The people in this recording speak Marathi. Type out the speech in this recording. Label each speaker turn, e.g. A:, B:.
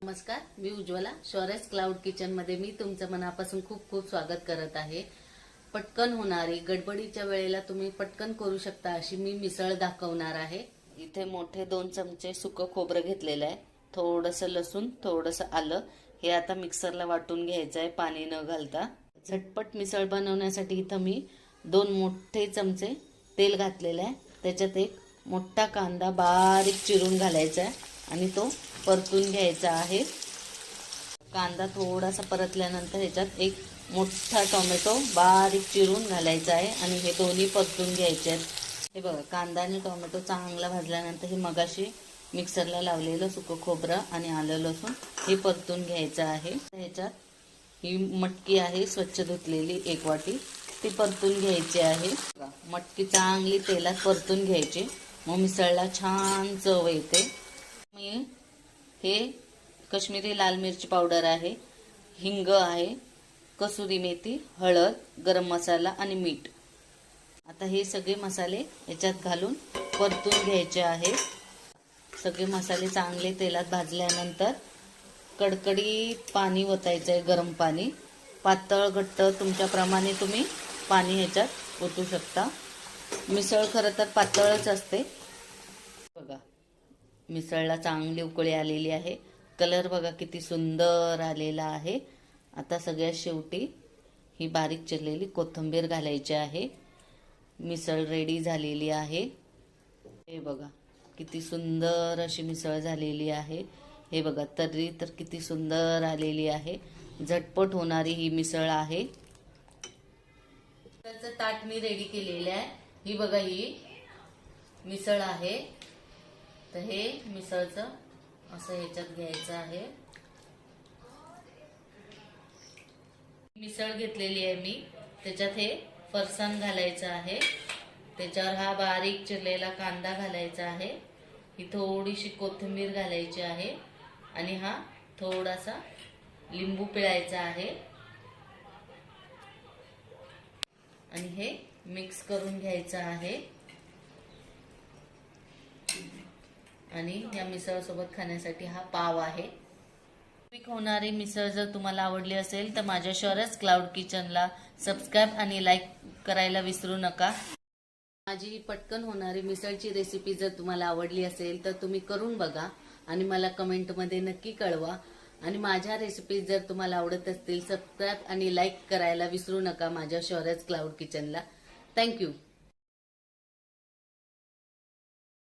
A: नमस्कार, मी उज्ज्वला शौर्यस क्लाउड किचन मध्ये मी तुमचं मनापासून खूप खूप स्वागत करत आहे। पटकन होणारी गडबडीच्या वेळेला तुम्ही पटकन करू शकता अशी मी मिसळ दाखवणार आहे। इथे मोठे 2 चमचे सुकं खोबरं घेतलेलं आहे, थोडंसं लसूण, थोडंसं आलं, हे आता मिक्सरला वाटून घ्यायचं आहे पाणी न घालता। झटपट मिसळ बनवण्यासाठी इथं मी 2 मोठे चमचे तेल घातलेलं आहे, त्याच्यात एक मोठा कांदा बारीक चिरून घालायचा आहे आणि तो परतून घ्यायचा आहे। कांदा थोडासा परतल्यानंतर याच्यात एक मोठा टोमॅटो बारीक चिरून घालायचा आहे आणि हे दोन्ही परतून घ्यायचे आहेत। हे बघा, कांदा आणि टोमॅटो चांगला भाजल्यानंतर हे मगाशी मिक्सरला लावलेलं सुकं खोबरं आणि आलं लसूण हे परतून घ्यायचं आहे। ह्याच्यात ही मटकी आहे स्वच्छ धुतलेली 1 वाटी, ती परतून घ्यायची आहे। मटकी चांगली तेलात परतून घ्यायची, मग मिसळला छान चव येते। मी हे काश्मीरी लाल मिरची पावडर आहे, हिंग आहे, कसुरी मेथी, हळद, गरम मसाला आणि मीठ। आता हे सगळे मसाले याच्यात घालून परतून घ्यायचे आहे। सगळे मसाले चांगले तेलात भाजल्यानंतर कडकडीत पाणी ओतायचं आहे, गरम पाणी। पातळ घट्ट तुमच्याप्रमाणे तुम्ही पाणी ह्याच्यात ओतू शकता। मिसळ खरं तर पातळच असते। बघा, मिसळला चांगली उकळी आलेली आहे, कलर बघा किती सुंदर आलेला आहे। आता सगळ्यात शेवटी ही बारीक चिरलेली कोथिंबीर घालायची आहे। मिसळ रेडी झालेली आहे। हे बघा किती सुंदर अशी मिसळ झालेली आहे। हे बघा, तर्री तर किती सुंदर आलेली आहे। झटपट होणारी ही मिसळ आहे। त्याचं ताट मी रेडी केलेलं आहे। ही बघा, ही मिसळ आहे। तर हे मिसळचं असं ह्याच्यात घ्यायचं आहे। मिसळ घेतलेली आहे मी, त्याच्यात हे फरसाण घालायचं आहे, त्याच्यावर हा बारीक चिरलेला कांदा घालायचा आहे, ही थोडीशी कोथिंबीर घालायची आहे आणि हा थोडासा लिंबू पिळायचा आहे आणि हे मिक्स करून घ्यायचं आहे। आणि या मिसळ सोबत खाण्यासाठी हा पाव आहे। क्विक होणारी मिसळ जर तुम्हाला आवडली असेल तर माझ्या शौर्यस क्लाउड किचनला सबस्क्राइब आणि लाईक करायला विसरू नका। माझी पटकन होणारी मिसळची रेसिपी जर तुम्हाला आवडली असेल तर तुम्ही करून बघा आणि मला कमेंटमध्ये नक्की कळवा। आणि माझ्या रेसिपी जर तुम्हाला आवडत असतील सबस्क्राइब आणि लाईक करायला विसरू नका माझ्या शौर्यस क्लाउड किचनला। थँक्यू।